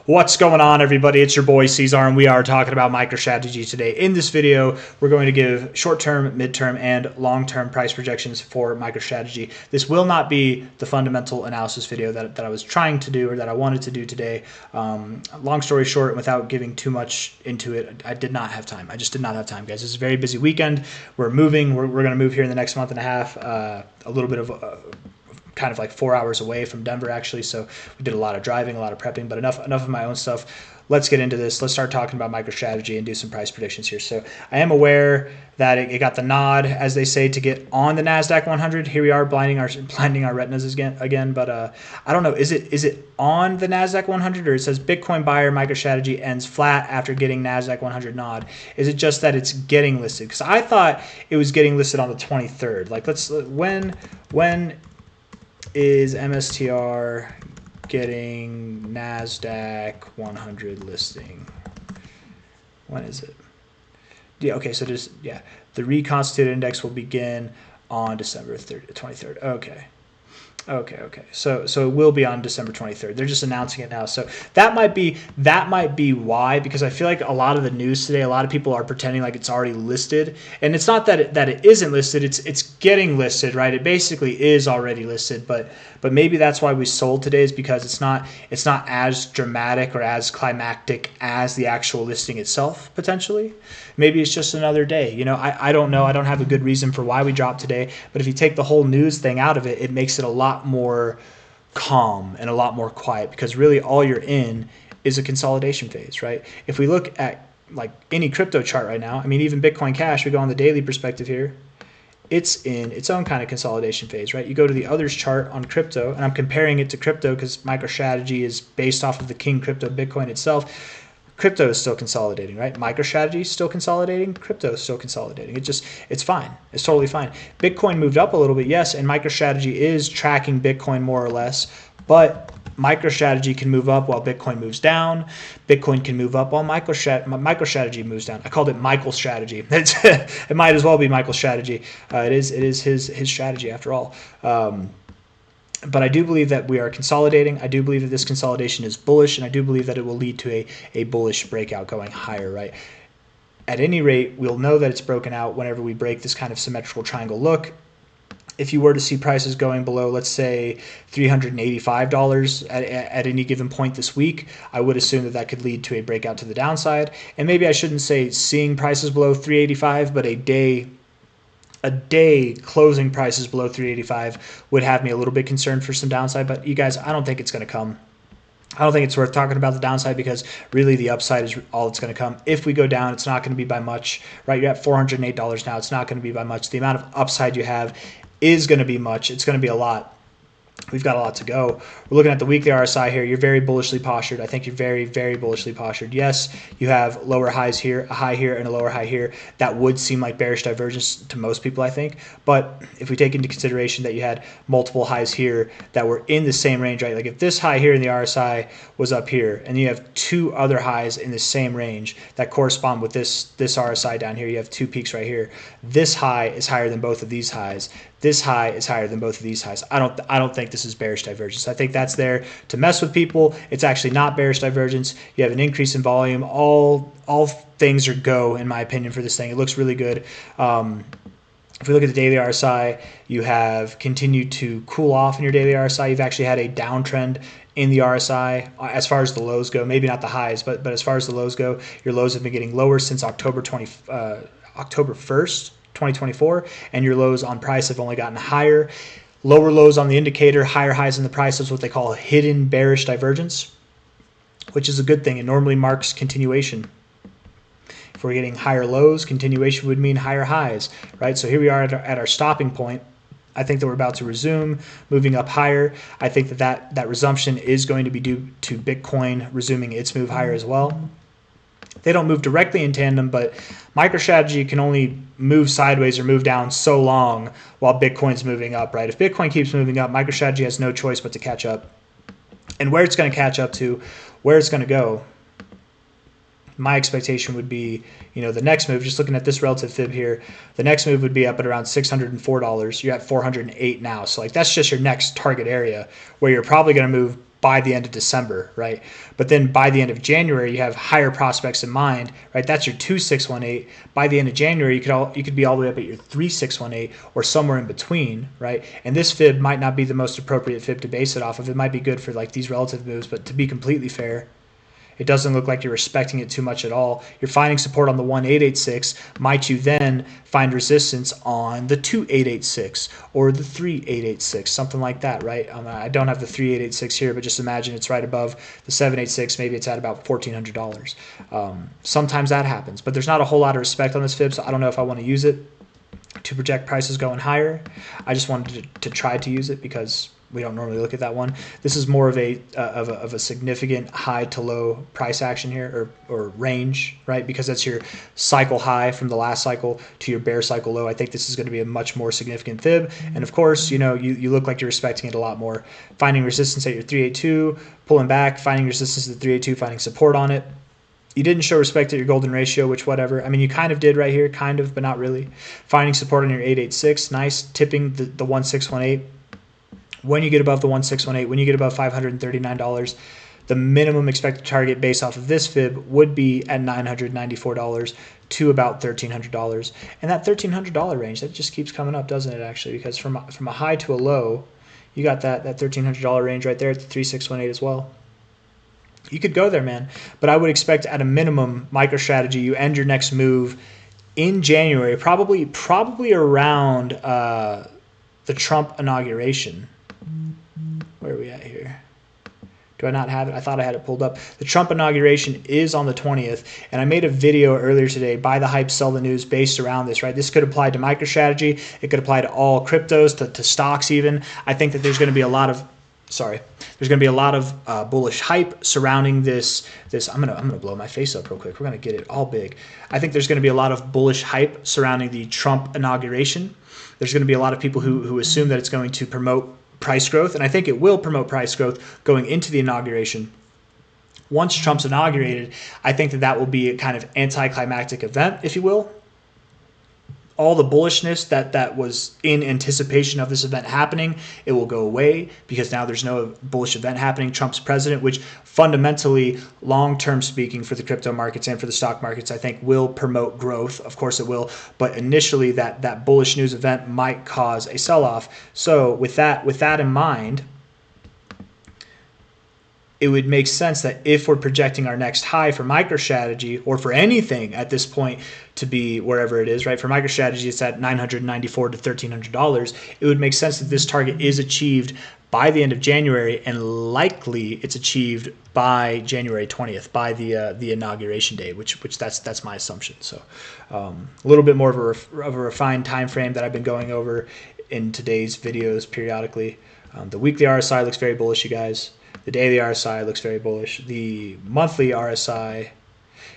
What's going on, everybody? It's your boy C-Zar, and we are talking about MicroStrategy today. In this video, we're going to give short-term, midterm, and long-term price projections for MicroStrategy. This will not be the fundamental analysis video that I was trying to do or that I wanted to do today. Long story short, without giving too much into it, I did not have time. I just did not have time, guys. It's a very busy weekend. We're moving. We're going to move here in the next month and a half. A little bit of kind of like 4 hours away from Denver, actually. So we did a lot of driving, a lot of prepping, but enough of my own stuff. Let's get into this. Let's start talking about MicroStrategy and do some price predictions here. So I am aware that it got the nod, as they say, to get on the NASDAQ 100. Here we are blinding our retinas again. But I don't know. Is it on the NASDAQ 100, or it says Bitcoin buyer MicroStrategy ends flat after getting NASDAQ 100 nod? Is it just that it's getting listed? Because I thought it was getting listed on the 23rd. Like, when is MSTR getting NASDAQ 100 listing? When is it? Yeah, okay, so the reconstituted index will begin on December 23rd. Okay. So it will be on December 23rd. They're just announcing it now. So that might be why, because I feel like a lot of the news today, a lot of people are pretending like it's already listed, and it's not that it isn't listed. It's getting listed, right? It basically is already listed, but maybe that's why we sold today, is because it's not as dramatic or as climactic as the actual listing itself, potentially. Maybe it's just another day. You know, I don't know. I don't have a good reason for why we dropped today, but if you take the whole news thing out of it, it makes it a lot more calm and a lot more quiet, because really all you're in is a consolidation phase, right? If we look at like any crypto chart right now, I mean, even Bitcoin Cash, we go on the daily perspective here, it's in its own kind of consolidation phase, right? You go to the others chart on crypto, and I'm comparing it to crypto because MicroStrategy is based off of the king crypto, Bitcoin itself. Crypto is still consolidating, right? MicroStrategy is still consolidating. Crypto is still consolidating. It's fine. It's totally fine. Bitcoin moved up a little bit, yes, and MicroStrategy is tracking Bitcoin more or less, but MicroStrategy can move up while Bitcoin moves down. Bitcoin can move up while MicroStrategy moves down. I called it MicroStrategy. It might as well be MicroStrategy. It is his strategy after all. But I do believe that we are consolidating. I do believe that this consolidation is bullish, and I do believe that it will lead to a bullish breakout going higher, right? At any rate, we'll know that it's broken out whenever we break this kind of symmetrical triangle look. If you were to see prices going below, let's say $385 at any given point this week, I would assume that could lead to a breakout to the downside. And maybe I shouldn't say seeing prices below 385, but a day closing prices below 385 would have me a little bit concerned for some downside. But you guys, I don't think it's going to come. I don't think it's worth talking about the downside, because really the upside is all that's going to come. If we go down, it's not going to be by much, right? You're at $408 now. It's not going to be by much. The amount of upside you have is going to be much. It's going to be a lot. We've got a lot to go. We're looking at the weekly RSI here. You're very bullishly postured. I think you're very, very bullishly postured. Yes, you have lower highs here, a high here, and a lower high here. That would seem like bearish divergence to most people, I think. But if we take into consideration that you had multiple highs here that were in the same range, right? Like if this high here in the RSI was up here, and you have two other highs in the same range that correspond with this RSI down here, you have two peaks right here. This high is higher than both of these highs. This high is higher than both of these highs. I don't think this is bearish divergence. I think that's there to mess with people. It's actually not bearish divergence. You have an increase in volume. All things are go, in my opinion, for this thing. It looks really good. If we look at the daily RSI, you have continued to cool off in your daily RSI. You've actually had a downtrend in the RSI as far as the lows go. Maybe not the highs, but as far as the lows go, your lows have been getting lower since October 1st. 2024, and your lows on price have only gotten higher. Lower lows on the indicator, higher highs in the price is what they call hidden bearish divergence, which is a good thing. It normally marks continuation. If we're getting higher lows, continuation would mean higher highs, right? So here we are at our stopping point. I think that we're about to resume moving up higher. I think that resumption is going to be due to Bitcoin resuming its move higher as well. They don't move directly in tandem, but MicroStrategy can only move sideways or move down so long while Bitcoin's moving up, right? If Bitcoin keeps moving up, MicroStrategy has no choice but to catch up. And where it's going to catch up to, where it's going to go, my expectation would be, you know, the next move, just looking at this relative fib here, the next move would be up at around $604. You're at $408 now. So like that's just your next target area where you're probably going to move by the end of December, right? But then by the end of January, you have higher prospects in mind, right? That's your 2618. By the end of January, you could be all the way up at your 3618 or somewhere in between, right? And this fib might not be the most appropriate fib to base it off of. It might be good for like these relative moves, but to be completely fair, it doesn't look like you're respecting it too much at all. You're finding support on the 1886. Might you then find resistance on the 2886 or the 3886, something like that, right? I don't have the 3886 here, but just imagine it's right above the 786. Maybe it's at about $1,400. Sometimes that happens, but there's not a whole lot of respect on this fib, so I don't know if I want to use it to project prices going higher. I just wanted to try to use it because we don't normally look at that one. This is more of a significant high to low price action here, or range, right? Because that's your cycle high from the last cycle to your bear cycle low. I think this is going to be a much more significant fib. And of course, you look like you're respecting it a lot more. Finding resistance at your 382, pulling back, finding resistance at the 382, finding support on it. You didn't show respect at your golden ratio, which whatever. I mean, you kind of did right here, kind of, but not really. Finding support on your 886, nice. Tipping the 1618. When you get above the 1618, when you get above $539, the minimum expected target based off of this fib would be at $994 to about $1,300. And that $1,300 range, that just keeps coming up, doesn't it, actually? Because from a high to a low, you got that $1,300 range right there at the 3618 as well. You could go there, man. But I would expect at a minimum, MicroStrategy, you end your next move in January, probably around the Trump inauguration. Where are we at here? Do I not have it? I thought I had it pulled up. The Trump inauguration is on the 20th, and I made a video earlier today, buy the hype, sell the news, based around this, right? This could apply to MicroStrategy. It could apply to all cryptos, to stocks even. I think that there's going to be a lot of bullish hype surrounding this. I'm gonna blow my face up real quick. We're gonna get it all big. I think there's going to be a lot of bullish hype surrounding the Trump inauguration. There's going to be a lot of people who assume that it's going to promote price growth, and I think it will promote price growth going into the inauguration. Once Trump's inaugurated, I think that will be a kind of anticlimactic event, if you will. All the bullishness that was in anticipation of this event happening, it will go away because now there's no bullish event happening. Trump's president, which fundamentally, long-term speaking for the crypto markets and for the stock markets, I think will promote growth. Of course it will, but initially that bullish news event might cause a sell-off. So with that in mind, it would make sense that if we're projecting our next high for MicroStrategy or for anything at this point to be wherever it is, right? For MicroStrategy, it's at $994 to $1,300. It would make sense that this target is achieved by the end of January, and likely it's achieved by January 20th, by the inauguration day, which that's my assumption. So a little bit more of a refined time frame that I've been going over in today's videos periodically. The weekly RSI looks very bullish, you guys. The daily RSI looks very bullish. The monthly RSI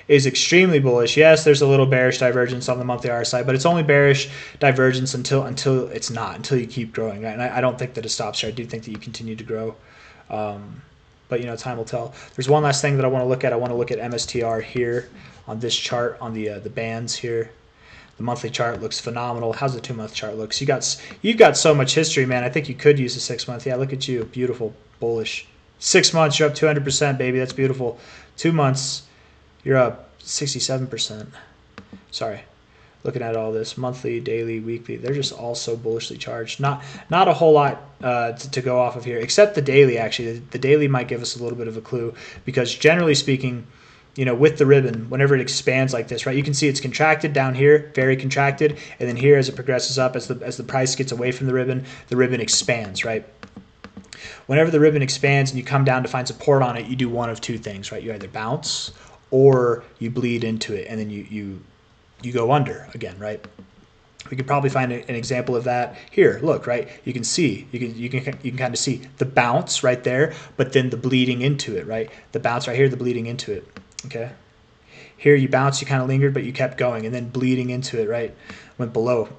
is extremely bullish. Yes, there's a little bearish divergence on the monthly RSI, but it's only bearish divergence until it's not, until you keep growing. Right? And I don't think that it stops here. I do think that you continue to grow. But, time will tell. There's one last thing that I want to look at. I want to look at MSTR here on this chart, on the bands here. The monthly chart looks phenomenal. How's the 2-month chart look? So you've got so much history, man. I think you could use the 6-month. Yeah, look at you. Beautiful, bullish. 6 months, you're up 200%, baby. That's beautiful. 2 months, you're up 67%. Sorry. Looking at all this, monthly, daily, weekly, they're just all so bullishly charged. Not a whole lot to go off of here, except the daily, actually. The daily might give us a little bit of a clue, because generally speaking, with the ribbon, whenever it expands like this, right, you can see it's contracted down here, very contracted, and then here as it progresses up, as the price gets away from the ribbon expands, right? Whenever the ribbon expands and you come down to find support on it, you do one of two things, right? You either bounce or you bleed into it, and then you go under again, right? We could probably find an example of that here. Look, right? You can see, you can kind of see the bounce right there, but then the bleeding into it, right? The bounce right here, the bleeding into it. Okay. Here you bounce, you kind of lingered, but you kept going, and then bleeding into it, right? Went below.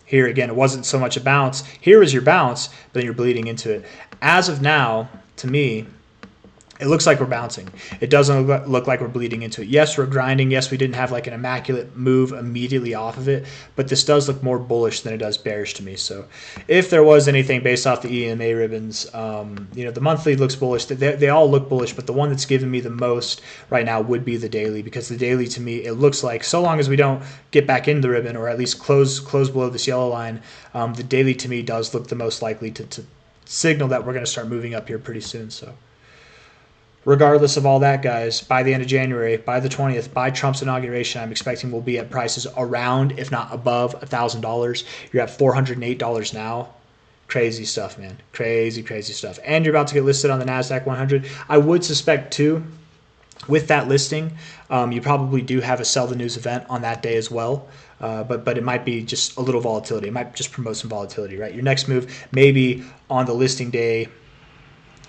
Here again, it wasn't so much a bounce. Here was your bounce, but then you're bleeding into it. As of now, to me, it looks like we're bouncing. It doesn't look like we're bleeding into it. Yes, we're grinding. Yes, we didn't have like an immaculate move immediately off of it, but this does look more bullish than it does bearish to me. So if there was anything based off the EMA ribbons, the monthly looks bullish. They all look bullish, but the one that's giving me the most right now would be the daily, because the daily to me, it looks like, so long as we don't get back into the ribbon or at least close below this yellow line, the daily to me does look the most likely to signal that we're going to start moving up here pretty soon. So regardless of all that, guys, by the end of January, by the 20th, by Trump's inauguration, I'm expecting we'll be at prices around, if not above, $1,000. You're at $408 now. Crazy stuff, man. Crazy, crazy stuff. And you're about to get listed on the NASDAQ 100. I would suspect, too, with that listing, you probably do have a sell the news event on that day as well. But it might be just a little volatility. It might just promote some volatility, right? Your next move, maybe on the listing day,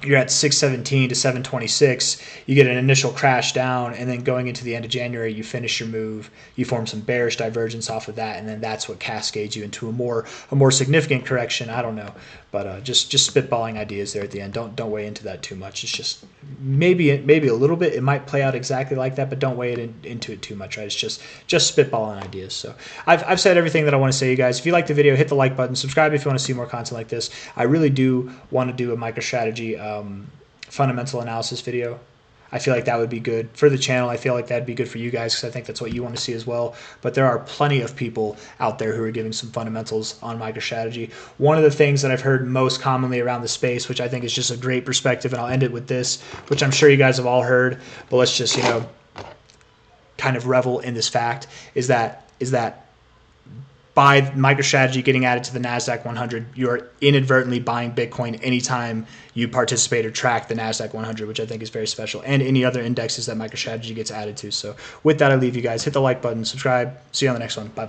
you're at 617 to 726, you get an initial crash down, and then going into the end of January, you finish your move, you form some bearish divergence off of that, and then that's what cascades you into a more significant correction. I don't know, but just spitballing ideas there at the end. Don't weigh into that too much. It's just maybe a little bit. It might play out exactly like that, but don't weigh it into it too much, right? It's just spitballing ideas. So I've said everything that I want to say, you guys. If you like the video, hit the like button, subscribe if you want to see more content like this. I really do want to do a MicroStrategy fundamental analysis video. I feel like that would be good for the channel. I feel like that'd be good for you guys, because I think that's what you want to see as well. But there are plenty of people out there who are giving some fundamentals on MicroStrategy. One of the things that I've heard most commonly around the space, which I think is just a great perspective, and I'll end it with this, which I'm sure you guys have all heard, but let's just, kind of revel in this fact, is that by MicroStrategy getting added to the NASDAQ 100, you're inadvertently buying Bitcoin anytime you participate or track the NASDAQ 100, which I think is very special, and any other indexes that MicroStrategy gets added to. So with that, I leave you guys. Hit the like button, subscribe. See you on the next one. Bye.